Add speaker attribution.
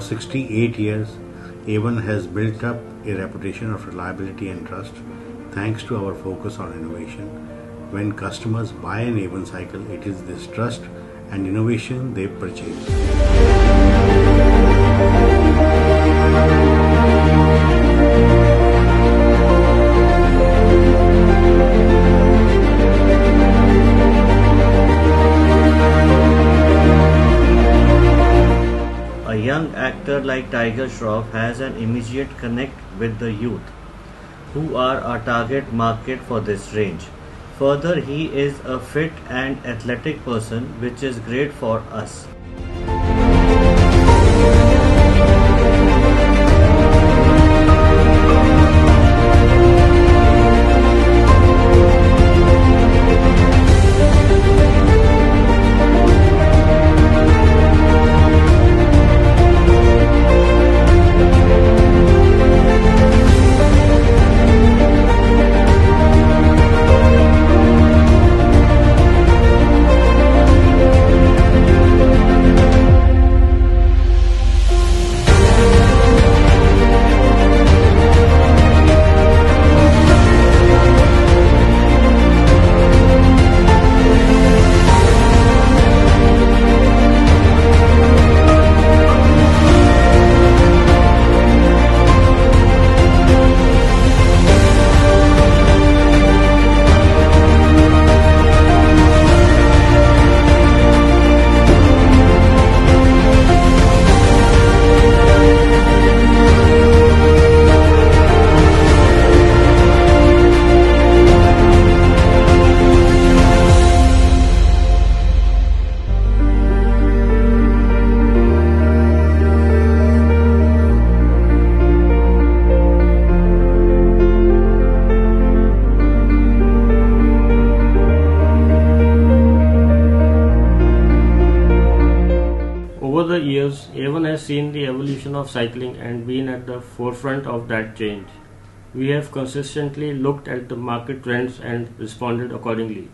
Speaker 1: For 68 years, Avon has built up a reputation of reliability and trust thanks to our focus on innovation. When customers buy an Avon cycle, it is this trust and innovation they purchase.
Speaker 2: A young actor like Tiger Shroff has an immediate connect with the youth, who are our target market for this range. Further, he is a fit and athletic person, which is great for us.
Speaker 3: Over the years, Avon has seen the evolution of cycling and been at the forefront of that change. We have consistently looked at the market trends and responded accordingly.